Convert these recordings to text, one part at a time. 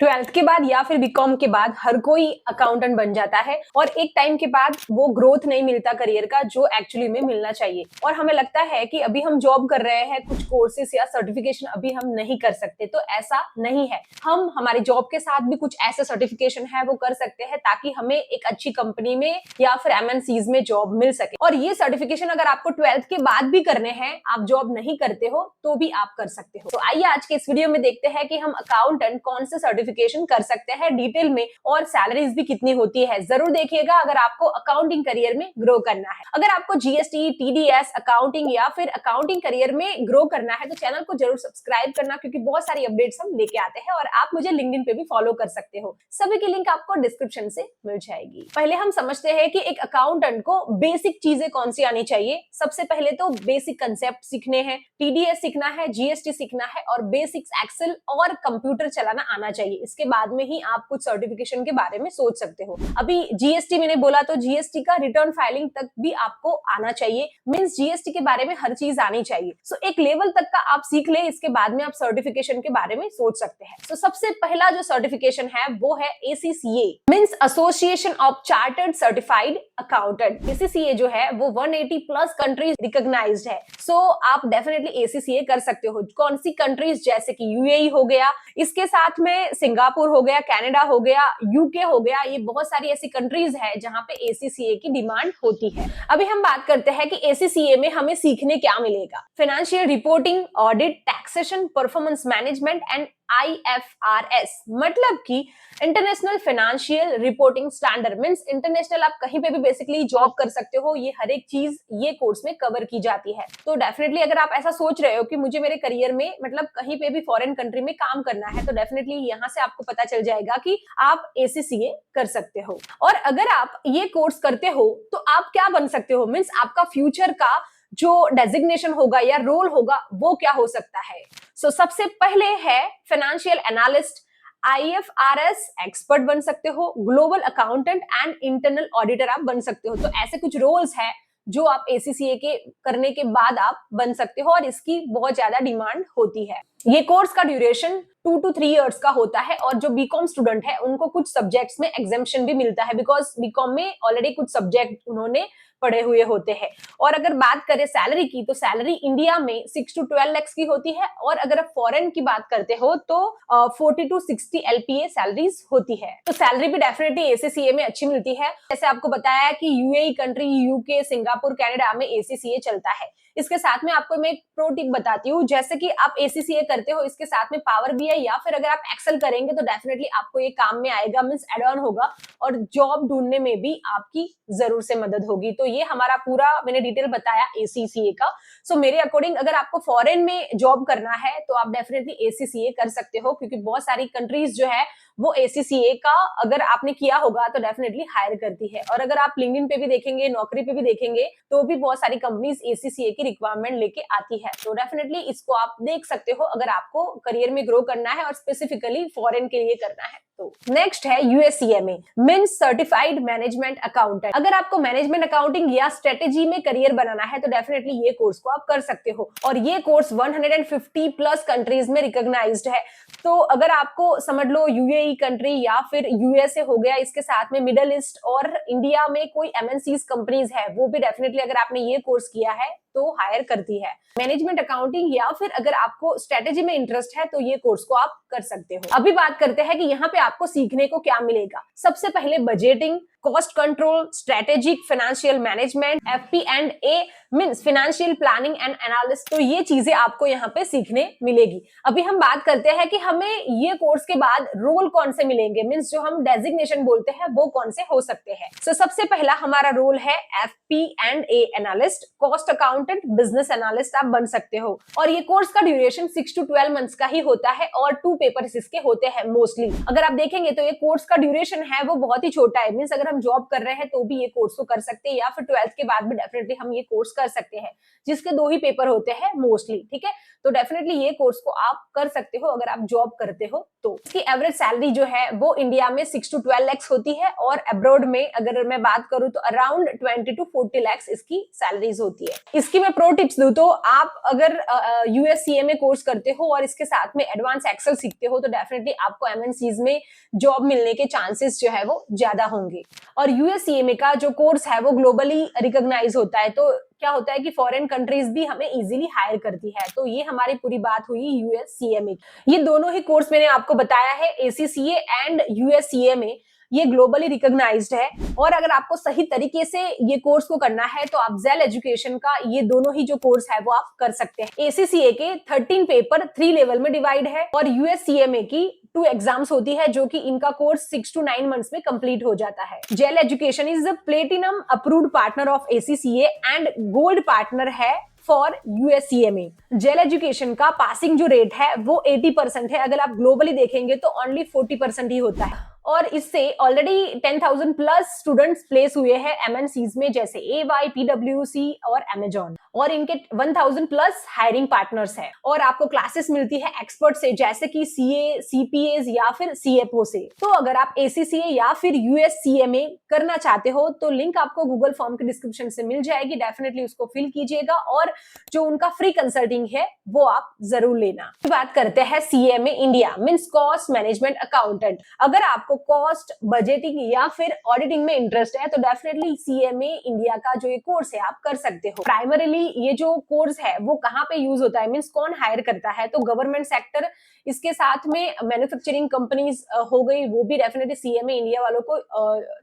Twelfth के बाद या फिर बीकॉम के बाद हर कोई अकाउंटेंट बन जाता है और एक टाइम के बाद वो ग्रोथ नहीं मिलता करियर का जो एक्चुअली में मिलना चाहिए। और हमें लगता है कि अभी हम जॉब कर रहे हैं, कुछ कोर्सेज या सर्टिफिकेशन अभी हम नहीं कर सकते, तो ऐसा नहीं है। हम हमारी जॉब के साथ भी कुछ ऐसे सर्टिफिकेशन है वो कर सकते हैं ताकि हमें एक अच्छी कंपनी में या फिर एमएनसीज में जॉब मिल सके। और ये सर्टिफिकेशन अगर आपको ट्वेल्थ के बाद भी करने हैं, आप जॉब नहीं करते हो तो भी आप कर सकते हो। तो आइए आज के इस वीडियो में देखते हैं कि हम अकाउंटेंट कौन से सर्टिफिकेशन कर सकते हैं डिटेल में, और सैलरीज भी कितनी होती है। जरूर देखिएगा अगर आपको अकाउंटिंग करियर में ग्रो करना है। अगर आपको जीएसटी, टीडीएस, अकाउंटिंग या फिर अकाउंटिंग करियर में ग्रो करना है तो चैनल को जरूर सब्सक्राइब करना, क्योंकि बहुत सारी अपडेट्स हम लेके आते हैं। और आप मुझे लिंक्डइन पे भी फॉलो कर सकते हो, सभी की लिंक आपको डिस्क्रिप्शन से मिल जाएगी। पहले हम समझते हैं कि एक अकाउंटेंट को बेसिक चीजें कौन सी आनी चाहिए। सबसे पहले तो बेसिक कंसेप्ट सीखने हैं, टीडीएस सीखना है, जीएसटी सीखना है और बेसिक्स एक्सेल और कंप्यूटर चलाना आना चाहिए। इसके बाद में ही आप कुछ सर्टिफिकेशन के बारे में सोच सकते हो। अभी जीएसटी मैंने बोला तो जीएसटी का रिटर्न फाइलिंग तक भी आपको आना चाहिए, मींस जीएसटी के बारे में हर चीज आनी चाहिए। सो एक लेवल तक का आप सीख ले, इसके बाद में आप सर्टिफिकेशन के बारे में सोच सकते हैं। सो सबसे पहला जो सर्टिफिकेशन है वो है ACCA, means association of chartered certified accountant. ACCA जो है वो 180 प्लस कंट्रीज रिकॉग्नाइज्ड है। सो आप डेफिनेटली एसीसीए कर सकते हो। कौन सी कंट्रीज, जैसे कि यूएई हो गया, इसके साथ में सिंगापुर हो गया, कनाडा हो गया, यूके हो गया, ये बहुत सारी ऐसी कंट्रीज है जहां पे एसीसीए की डिमांड होती है। अभी हम बात करते हैं कि एसीसीए में हमें सीखने क्या मिलेगा। Financial reporting, audit, taxation, performance management and IFRS, मतलब कि international financial reporting standard. Means international आप कहीं पे भी बेसिकली जॉब कर सकते हो, ये हर एक चीज ये कोर्स में कवर की जाती है। तो डेफिनेटली अगर आप ऐसा सोच रहे हो कि मुझे मेरे करियर में मतलब कहीं पे भी फॉरेन कंट्री में काम करना है, तो डेफिनेटली यहाँ से आपको पता चल जाएगा कि आप एसीसीए कर सकते हो। और अगर आप ये कोर्स करते हो तो आप क्या बन सकते हो, मींस आपका फ्यूचर का जो डेजिग्नेशन होगा या रोल होगा वो क्या हो सकता है। सबसे पहले है फाइनेंशियल एनालिस्ट, IFRS एक्सपर्ट बन सकते हो, global accountant and internal auditor आप बन सकते हो। तो ऐसे कुछ रोल्स है जो आप एसीसीए के करने के बाद आप बन सकते हो और इसकी बहुत ज्यादा डिमांड होती है। ये कोर्स का ड्यूरेशन 2 to 3 इयर्स का होता है और जो बीकॉम स्टूडेंट है उनको कुछ सब्जेक्ट्स में एग्जेम्पशन भी मिलता है, बिकॉज बीकॉम में ऑलरेडी कुछ सब्जेक्ट उन्होंने पढ़े हुए होते हैं। और अगर बात करें सैलरी की, तो सैलरी इंडिया में 6 to 12 लाख की होती है, और अगर आप फॉरेन की बात करते हो तो 40 to 60 LPA सैलरीज होती है। तो सैलरी भी डेफिनेटली एसीसीए में अच्छी मिलती है। जैसे आपको बताया कि UAE country, UK, Singapore, Canada में एसीसीए चलता है। इसके साथ में आपको मैं एक प्रो टिप बताती हूँ, जैसे कि आप एसीसीए करते हो, इसके साथ में पावर बीआई या फिर अगर आप एक्सेल करेंगे तो डेफिनेटली आपको ये काम में आएगा, मींस एड ऑन होगा और जॉब ढूंढने में भी आपकी जरूर से मदद होगी। तो ये हमारा पूरा मैंने डिटेल बताया एसीसीए का। सो मेरे अकॉर्डिंग अगर आपको फॉरेन में जॉब करना है तो आप डेफिनेटली एसीसीए कर सकते हो, क्योंकि बहुत सारी कंट्रीज जो है वो एसीसीए का अगर आपने किया होगा तो डेफिनेटली हायर करती है। और अगर आप लिंक्डइन पे भी देखेंगे, नौकरी पे भी देखेंगे, तो भी बहुत सारी कंपनीज एसीसीए की रिक्वायरमेंट लेके आती है। तो डेफिनेटली इसको आप देख सकते हो अगर आपको करियर में ग्रो करना है और स्पेसिफिकली फॉरेन के लिए करना है। तो नेक्स्ट है USCMA, means certified management accountant. अगर आपको मैनेजमेंट अकाउंटिंग या स्ट्रेटेजी में करियर बनाना है तो डेफिनेटली ये कोर्स को आप कर सकते हो, और ये कोर्स 150 प्लस कंट्रीज में रिकॉग्नाइज्ड है। तो अगर आपको समझ लो यूएई कंट्री या फिर यूएसए हो गया, इसके साथ में मिडल ईस्ट और इंडिया में कोई एमएनसीज कंपनीज है, वो भी डेफिनेटली अगर आपने ये कोर्स किया है तो हायर करती है मैनेजमेंट अकाउंटिंग, या फिर अगर आपको स्ट्रेटेजी में इंटरेस्ट है तो ये कोर्स को आप कर सकते हो। अभी बात करते हैं कि यहाँ पे आपको सीखने को क्या मिलेगा। सबसे पहले budgeting, cost control, strategic financial management, FP&A means financial planning and analysis. तो ये चीजें आपको यहाँ पे सीखने मिलेगी। अभी हम बात करते हैं कि हमें ये कोर्स के बाद रोल कौन से मिलेंगे, मींस जो हम डेजिग्नेशन बोलते हैं वो कौन से हो सकते हैं। सबसे पहला हमारा रोल है FP&A analyst, cost accountant, business analyst आप बन सकते हो। और ये कोर्स का ड्यूरेशन 6 to 12 मंथ्स का ही होता है और 2 पेपर्स इसके होते हैं मोस्टली। अगर आप देखेंगे तो ये कोर्स का ड्यूरेशन है वो बहुत ही छोटा है, मींस अगर हम जॉब कर रहे हैं तो भी ये कोर्स को कर सकते हैं, या फिर 12th के बाद भी डेफिनेटली हम ये कोर्स कर सकते हैं, जिसके 2 ही पेपर होते हैं मोस्टली। ठीक है, तो डेफिनेटली ये कोर्स को आप कर सकते हो अगर आप जॉब करते हो तो। इसकी एवरेज सैलरी जो है वो इंडिया में 6 to 12 लाख होती है, और अब्रॉड में अगर मैं बात करूं तो अराउंड 20 to 40 लाख इसकी सैलरीज होती है। इसकी मैं प्रो टिप्स दूं तो आप अगर यूएससीएमए कोर्स करते हो और इसके साथ में एडवांस एक्सेल सीखते हो तो डेफिनेटली आपको एमएनसीज में जॉब मिलने के चांसेस जो है वो ज्यादा होंगे। और यूएससीएमए का जो कोर्स है वो ग्लोबली रिकॉग्नाइज होता है, तो क्या होता है कि फॉरेन कंट्रीज भी हमें इजीली हायर करती है। तो ये हमारी पूरी बात हुई यूएससीएमए। ये दोनों ही कोर्स मैंने आपको बताया है, एसीसीए एंड यूएससीएमए, ये ग्लोबली रिकॉग्नाइज्ड है। और अगर आपको सही तरीके से ये कोर्स को करना है तो आप जेल एजुकेशन का ये दोनों ही जो कोर्स है वो आप कर सकते हैं। एसीसीए के 13 पेपर 3 लेवल में डिवाइड है और यूएससीएमए की 2 एग्जाम्स होती है, जो कि इनका कोर्स 6 to 9 मंथ्स में कंप्लीट हो जाता है। Zell education is the platinum approved partner of ACCA and gold partner है फॉर यूएससीएमए। जेल एजुकेशन का पासिंग जो रेट है वो 80% है, अगर आप ग्लोबली देखेंगे तो ओनली 40% ही होता है। और इससे ऑलरेडी 10,000 प्लस स्टूडेंट्स प्लेस हुए हैं एमएनसीज में, जैसे एवाई, पीडब्ल्यूसी और अमेजॉन, और इनके 1000 प्लस हायरिंग पार्टनर्स है। और आपको क्लासेस मिलती है एक्सपर्ट से, जैसे कि सीए, सीपीएज या फिर सीएफओ से। तो अगर आप एसीसीए या फिर यूएससीएमए करना चाहते हो तो लिंक आपको गूगल फॉर्म के डिस्क्रिप्शन से मिल जाएगी, डेफिनेटली उसको फिल कीजिएगा और जो उनका फ्री कंसल्टिंग है वो आप जरूर लेना। बात करते हैं CMA India, means cost management accountant. अगर आपको कॉस्ट, बजटिंग या फिर ऑडिटिंग में इंटरेस्ट है तो डेफिनेटली सीएमए इंडिया का जो ये कोर्स है आप कर सकते हो। प्राइमरीली ये जो कोर्स है वो कहाँ पे यूज होता है, मींस कौन हायर करता है, तो गवर्नमेंट सेक्टर, इसके साथ में मैन्युफैक्चरिंग कंपनीज हो गई, वो भी डेफिनेटली सीएमए इंडिया वालों को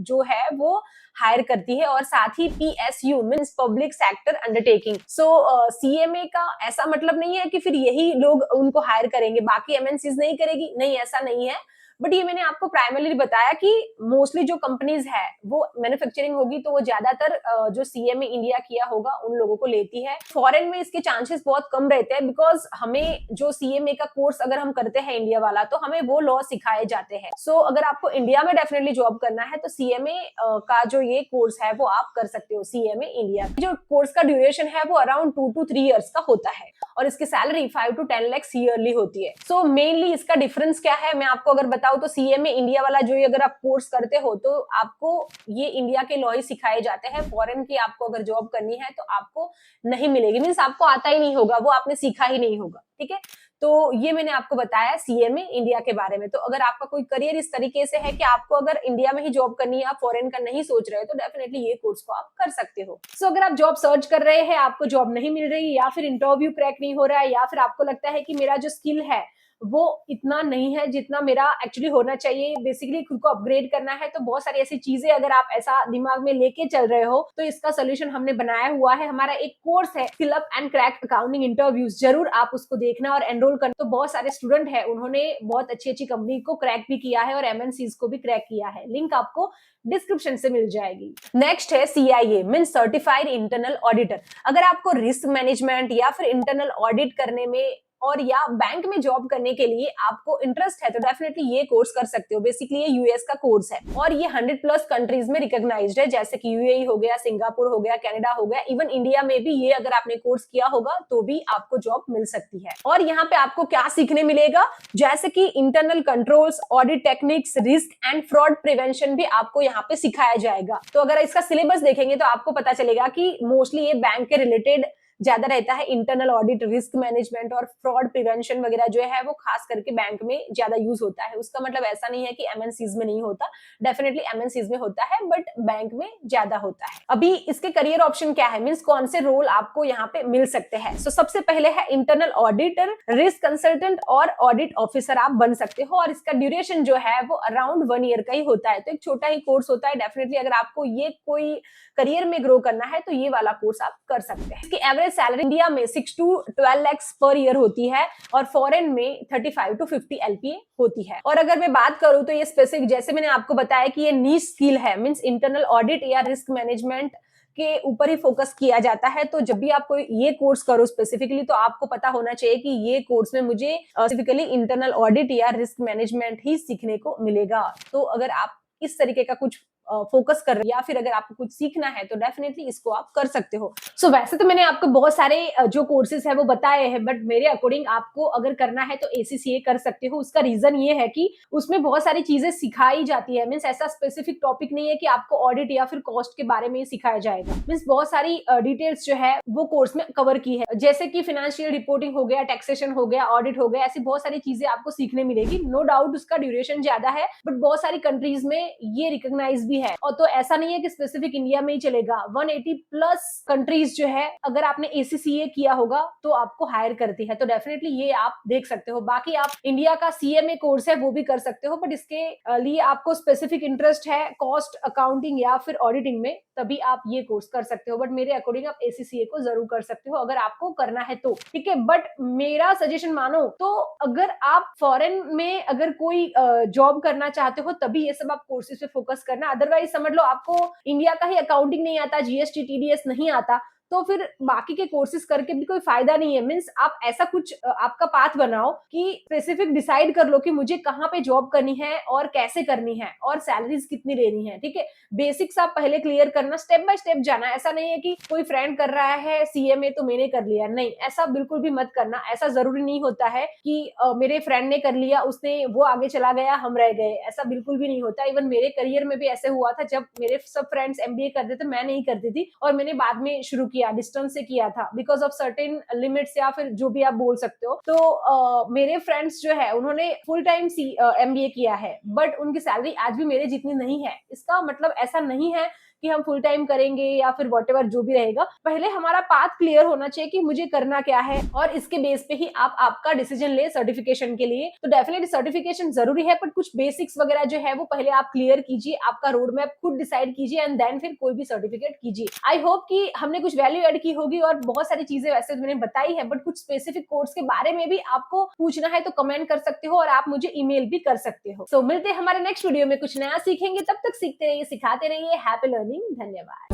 जो है वो हायर करती है। और साथ ही PSU means public sector undertaking. So CMA का ऐसा मतलब नहीं है कि फिर यही लोग उनको हायर करेंगे, बाकी एमएनसीज नहीं करेगी, नहीं, ऐसा नहीं है। बट ये मैंने आपको प्राइमरली बताया कि मोस्टली जो कंपनीज है वो मैन्युफैक्चरिंग होगी, तो वो ज्यादातर जो सीएमए इंडिया किया होगा उन लोगों को लेती है। फॉरेन में इसके चांसेस बहुत कम रहते हैं, बिकॉज हमें जो सीएमए का कोर्स अगर हम करते हैं इंडिया वाला तो हमें वो लॉ सिखाए जाते हैं। सो अगर आपको इंडिया में डेफिनेटली जॉब करना है तो सीएमए का जो ये कोर्स है वो आप कर सकते हो, सीएमए इंडिया। जो कोर्स का ड्यूरेशन है वो अराउंड 2 to 3 ईयर्स का होता है और इसकी सैलरी 5 to 10 लाख ईयरली होती है। सो मेनली इसका डिफरेंस क्या है मैं आपको अगर बताऊं तो सीएमए इंडिया वाला जो अगर आप कोर्स करते हो तो आपको ये इंडिया के लॉ ही सिखाए जाते हैं। फॉरेन की आपको अगर जॉब करनी है तो आपको नहीं मिलेगी, मींस आपको आता ही नहीं होगा, वो आपने सीखा ही नहीं होगा। ठीक है, तो ये मैंने आपको बताया सीएमए इंडिया के बारे में। तो अगर आपका कोई करियर इस तरीके से है कि आपको अगर इंडिया में ही जॉब करनी है, आप फॉरेन का नहीं सोच रहे हो, तो डेफिनेटली ये कोर्स को आप कर सकते हो। सो अगर आप जॉब सर्च कर रहे हैं, आपको जॉब नहीं मिल रही, या फिर इंटरव्यू क्रैक नहीं हो रहा है, या फिर आपको लगता है कि मेरा जो स्किल है वो इतना नहीं है जितना मेरा एक्चुअली होना चाहिए, बेसिकली खुद को अपग्रेड करना है, तो बहुत सारी ऐसी चीजें अगर आप ऐसा दिमाग में लेके चल रहे हो तो इसका सोल्यूशन हमने बनाया हुआ है। हमारा एक कोर्स है skill up and crack accounting interviews, जरूर आप उसको देखना और एनरोल करना। तो बहुत सारे स्टूडेंट है, उन्होंने बहुत अच्छी अच्छी कंपनी को क्रैक भी किया है और एमएनसीज को भी क्रैक किया है, लिंक आपको डिस्क्रिप्शन से मिल जाएगी। नेक्स्ट है CIA means certified internal auditor. अगर आपको रिस्क मैनेजमेंट या फिर इंटरनल ऑडिट करने में और या बैंक में जॉब करने के लिए आपको इंटरेस्ट है तो डेफिनेटली ये कोर्स कर सकते हो। बेसिकली ये यूएस का कोर्स है और ये 100 प्लस कंट्रीज में रिकॉग्नाइज्ड है, जैसे कि यूएई हो गया, सिंगापुर हो गया, कनाडा हो गया, इवन इंडिया में भी ये अगर आपने कोर्स किया होगा तो भी आपको जॉब मिल सकती है। और यहाँ पे आपको क्या सीखने मिलेगा, जैसे कि internal controls, audit techniques, risk and fraud prevention भी आपको यहाँ पे सिखाया जाएगा। तो अगर इसका सिलेबस देखेंगे तो आपको पता चलेगा कि मोस्टली ये बैंक के रिलेटेड ज्यादा रहता है। इंटरनल ऑडिट, रिस्क मैनेजमेंट और फ्रॉड प्रिवेंशन वगैरह जो है वो खास करके बैंक में ज्यादा यूज होता है। उसका मतलब ऐसा नहीं है कि एमएनसीज में नहीं होता, डेफिनेटली एमएनसीज में होता है, बट बैंक में ज्यादा होता है। अभी इसके करियर ऑप्शन क्या है, मींस कौन से रोल आपको यहाँ पे मिल सकते हैं। सो सबसे पहले है इंटरनल ऑडिटर, रिस्क कंसल्टेंट और ऑडिट ऑफिसर आप बन सकते हो और इसका ड्यूरेशन जो है वो अराउंड 1 ईयर का ही होता है। तो एक छोटा ही कोर्स होता है। डेफिनेटली अगर आपको ये कोई करियर में ग्रो करना है तो ये वाला कोर्स आप कर सकते हैं। इसकी एवरेज सैलरी इंडिया में 6 to 12 लाख पर ईयर होती है और फॉरेन में 35 to 50 एलपीए होती है। और अगर मैं बात करूं तो ये स्पेसिफिक, जैसे मैंने आपको बताया कि ये नीश स्किल है, मींस इंटरनल ऑडिट या रिस्क मैनेजमेंट के ऊपर ही फोकस किया जाता है। तो जब भी आप कोई ये कोर्स करो स्पेसिफिकली तो आपको पता होना चाहिए कि ये कोर्स में मुझे स्पेसिफिकली इंटरनल ऑडिट या रिस्क मैनेजमेंट ही सीखने को मिलेगा। तो अगर आप इस तरीके का कुछ फोकस कर रहे हैं या फिर अगर आपको कुछ सीखना है तो डेफिनेटली इसको आप कर सकते हो। सो वैसे तो मैंने आपको बहुत सारे जो कोर्सेज है वो बताए हैं, बट मेरे अकॉर्डिंग आपको अगर करना है तो ACCA कर सकते हो। उसका रीजन ये है कि उसमें बहुत सारी चीजें सिखाई जाती है। मीन्स ऐसा स्पेसिफिक टॉपिक नहीं है कि आपको ऑडिट या फिर कॉस्ट के बारे में ही सिखाया जाएगा। मीन्स बहुत सारी डिटेल्स जो है वो कोर्स में कवर की है, जैसे कि फाइनेंशियल रिपोर्टिंग हो गया, टैक्सेशन हो गया, ऑडिट हो गया, ऐसी बहुत सारी चीजें आपको सीखने मिलेगी। नो डाउट उसका ड्यूरेशन ज्यादा है, बट बहुत सारी कंट्रीज में ये रिकॉग्नाइज भी है। और तो ऐसा नहीं है कि स्पेसिफिक इंडिया में ही चलेगा, 180 प्लस कंट्रीज जो है अगर आपने ACCA किया होगा तो आपको हायर करती है। तो डेफिनेटली ये आप देख सकते हो। बाकी आप इंडिया का CMA कोर्स है वो भी कर सकते हो, बट इसके लिए आपको स्पेसिफिक इंटरेस्ट है कॉस्ट अकाउंटिंग या फिर ऑडिटिंग में, तभी आप ये कोर्स कर सकते हो। बट मेरे अकॉर्डिंग आप ACCA को जरूर कर सकते हो अगर आपको करना है तो, ठीक है। बट मेरा सजेशन मानो तो अगर आप फॉरेन में अगर कोई जॉब करना चाहते हो तभी ये सब आप कोर्सेज पे फोकस करना। अदरवाइज समझ लो आपको इंडिया का ही अकाउंटिंग नहीं आता, GST TDS नहीं आता, तो फिर बाकी के कोर्सेज करके भी कोई फायदा नहीं है। मीन्स आप ऐसा कुछ आपका पाथ बनाओ कि स्पेसिफिक डिसाइड कर लो कि मुझे कहाँ पे जॉब करनी है और कैसे करनी है और सैलरीज कितनी लेनी है, ठीक है। बेसिक्स आप पहले क्लियर करना, स्टेप बाय स्टेप जाना। ऐसा नहीं है कि कोई फ्रेंड कर रहा है CMA तो मैंने कर लिया, नहीं, ऐसा बिल्कुल भी मत करना। ऐसा जरूरी नहीं होता है कि मेरे फ्रेंड ने कर लिया, उसने वो आगे चला गया, हम रह गए, ऐसा बिल्कुल भी नहीं होता। इवन मेरे करियर में भी ऐसे हुआ था, जब मेरे सब फ्रेंड्स MBA करते थे मैं नहीं करती थी, और मैंने बाद में शुरू किया, डिस्टेंस से किया था, बिकॉज ऑफ सर्टेन लिमिट्स या फिर जो भी आप बोल सकते हो। तो मेरे फ्रेंड्स जो है उन्होंने फुल टाइम MBA किया है, बट उनकी सैलरी आज भी मेरे जितनी नहीं है। इसका मतलब ऐसा नहीं है कि हम फुल टाइम करेंगे या फिर व्हाटएवर जो भी रहेगा। पहले हमारा पाथ क्लियर होना चाहिए कि मुझे करना क्या है, और इसके बेस पे ही आप आपका डिसीजन ले सर्टिफिकेशन के लिए। तो डेफिनेटली सर्टिफिकेशन जरूरी है, बट कुछ बेसिक्स वगैरह जो है वो पहले आप क्लियर कीजिए, आपका रोड मैप खुद डिसाइड कीजिए, एंड देन फिर कोई भी सर्टिफिकेट कीजिए। आई होप कि हमने कुछ वैल्यू ऐड की होगी, और बहुत सारी चीजें वैसे मैंने बताई है, बट कुछ स्पेसिफिक कोर्स के बारे में भी आपको पूछना है तो कमेंट कर सकते हो, और आप मुझे ईमेल भी कर सकते हो। सो मिलते हैं हमारे नेक्स्ट वीडियो में, कुछ नया सीखेंगे। तब तक सीखते रहिए, सिखाते रहिए। Happy learning. धन्यवाद।